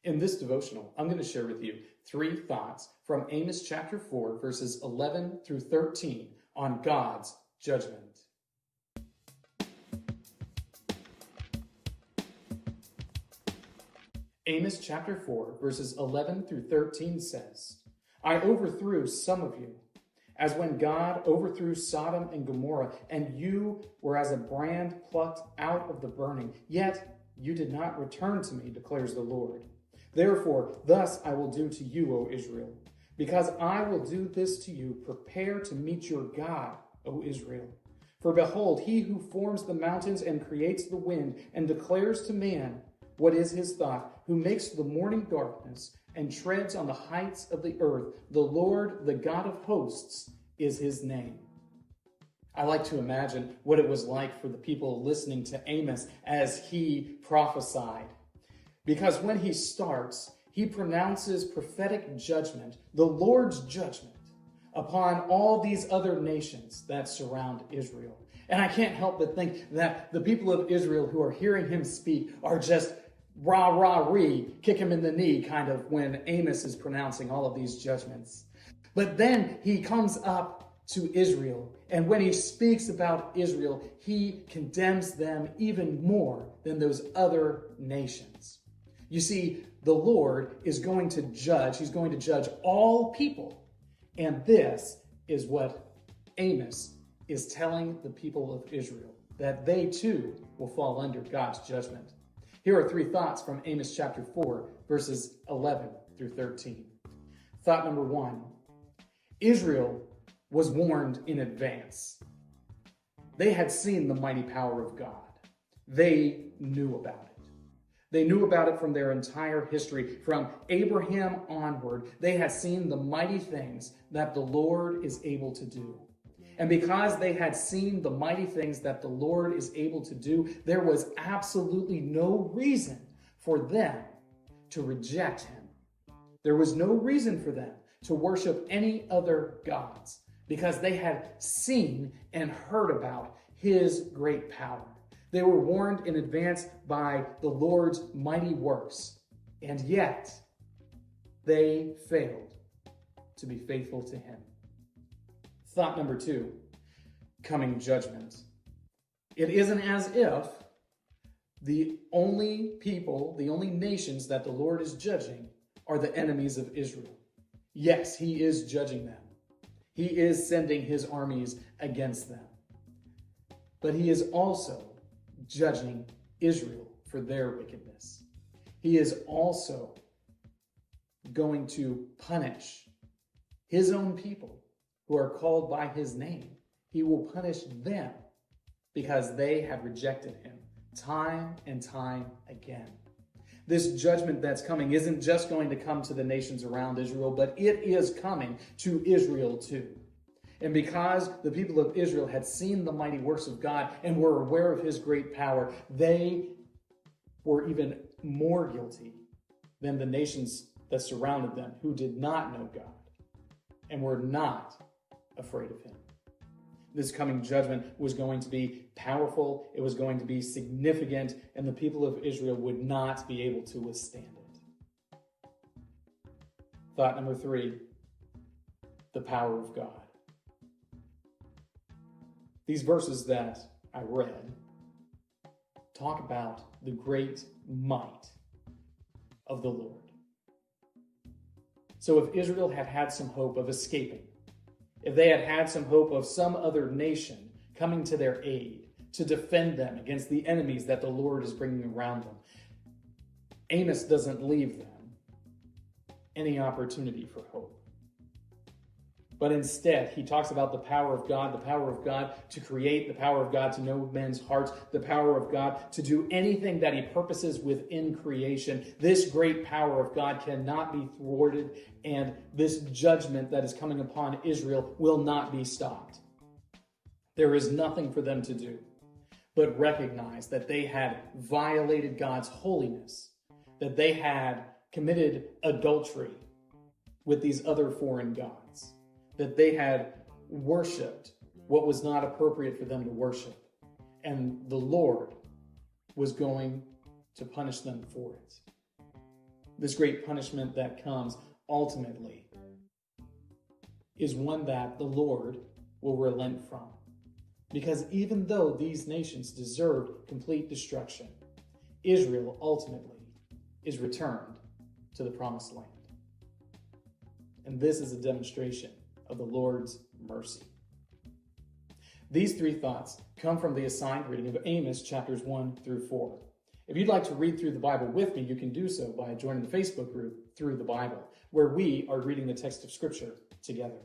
In this devotional, I'm going to share with you 3 thoughts from Amos chapter 4, verses 11 through 13 on God's judgment. Amos chapter 4, verses 11 through 13 says, I overthrew some of you, as when God overthrew Sodom and Gomorrah, and you were as a brand plucked out of the burning. Yet you did not return to me, declares the Lord. Therefore, thus I will do to you, O Israel. Because I will do this to you, prepare to meet your God, O Israel. For behold, he who forms the mountains and creates the wind and declares to man what is his thought, who makes the morning darkness and treads on the heights of the earth, the Lord, the God of hosts, is his name. I like to imagine what it was like for the people listening to Amos as he prophesied. Because when he starts, he pronounces prophetic judgment, the Lord's judgment, upon all these other nations that surround Israel. And I can't help but think that the people of Israel who are hearing him speak are just rah, rah, ree, kick him in the knee, kind of, when Amos is pronouncing all of these judgments. But then he comes up to Israel, and when he speaks about Israel, he condemns them even more than those other nations. You see, the Lord is going to judge. He's going to judge all people. And this is what Amos is telling the people of Israel, that they too will fall under God's judgment. Here are 3 thoughts from Amos chapter 4, verses 11 through 13. Thought number 1, Israel was warned in advance. They had seen the mighty power of God. They knew about it. They knew about it from their entire history. From Abraham onward, they had seen the mighty things that the Lord is able to do. And because they had seen the mighty things that the Lord is able to do, there was absolutely no reason for them to reject him. There was no reason for them to worship any other gods, because they had seen and heard about his great power. They were warned in advance by the Lord's mighty works, and yet they failed to be faithful to him. Thought number 2, coming judgment. It isn't as if the only people, the only nations that the Lord is judging are the enemies of Israel. Yes, he is judging them. He is sending his armies against them. But he is also judging Israel for their wickedness. He is also going to punish his own people who are called by his name. He will punish them because they have rejected him time and time again. This judgment that's coming isn't just going to come to the nations around Israel, but it is coming to Israel too. And because the people of Israel had seen the mighty works of God and were aware of his great power, they were even more guilty than the nations that surrounded them, who did not know God and were not afraid of him. This coming judgment was going to be powerful, it was going to be significant, and the people of Israel would not be able to withstand it. Thought number 3, the power of God. These verses that I read talk about the great might of the Lord. So if Israel had had some hope of escaping, if they had had some hope of some other nation coming to their aid to defend them against the enemies that the Lord is bringing around them, Amos doesn't leave them any opportunity for hope. But instead, he talks about the power of God to create, the power of God to know men's hearts, the power of God to do anything that he purposes within creation. This great power of God cannot be thwarted, and this judgment that is coming upon Israel will not be stopped. There is nothing for them to do but recognize that they had violated God's holiness, that they had committed adultery with these other foreign gods, that they had worshipped what was not appropriate for them to worship. And the Lord was going to punish them for it. This great punishment that comes ultimately is one that the Lord will relent from. Because even though these nations deserved complete destruction, Israel ultimately is returned to the promised land. And this is a demonstration of the Lord's mercy. These three thoughts come from the assigned reading of Amos chapters 1 through 4. If you'd like to read through the Bible with me, you can do so by joining the Facebook group Through the Bible, where we are reading the text of Scripture together.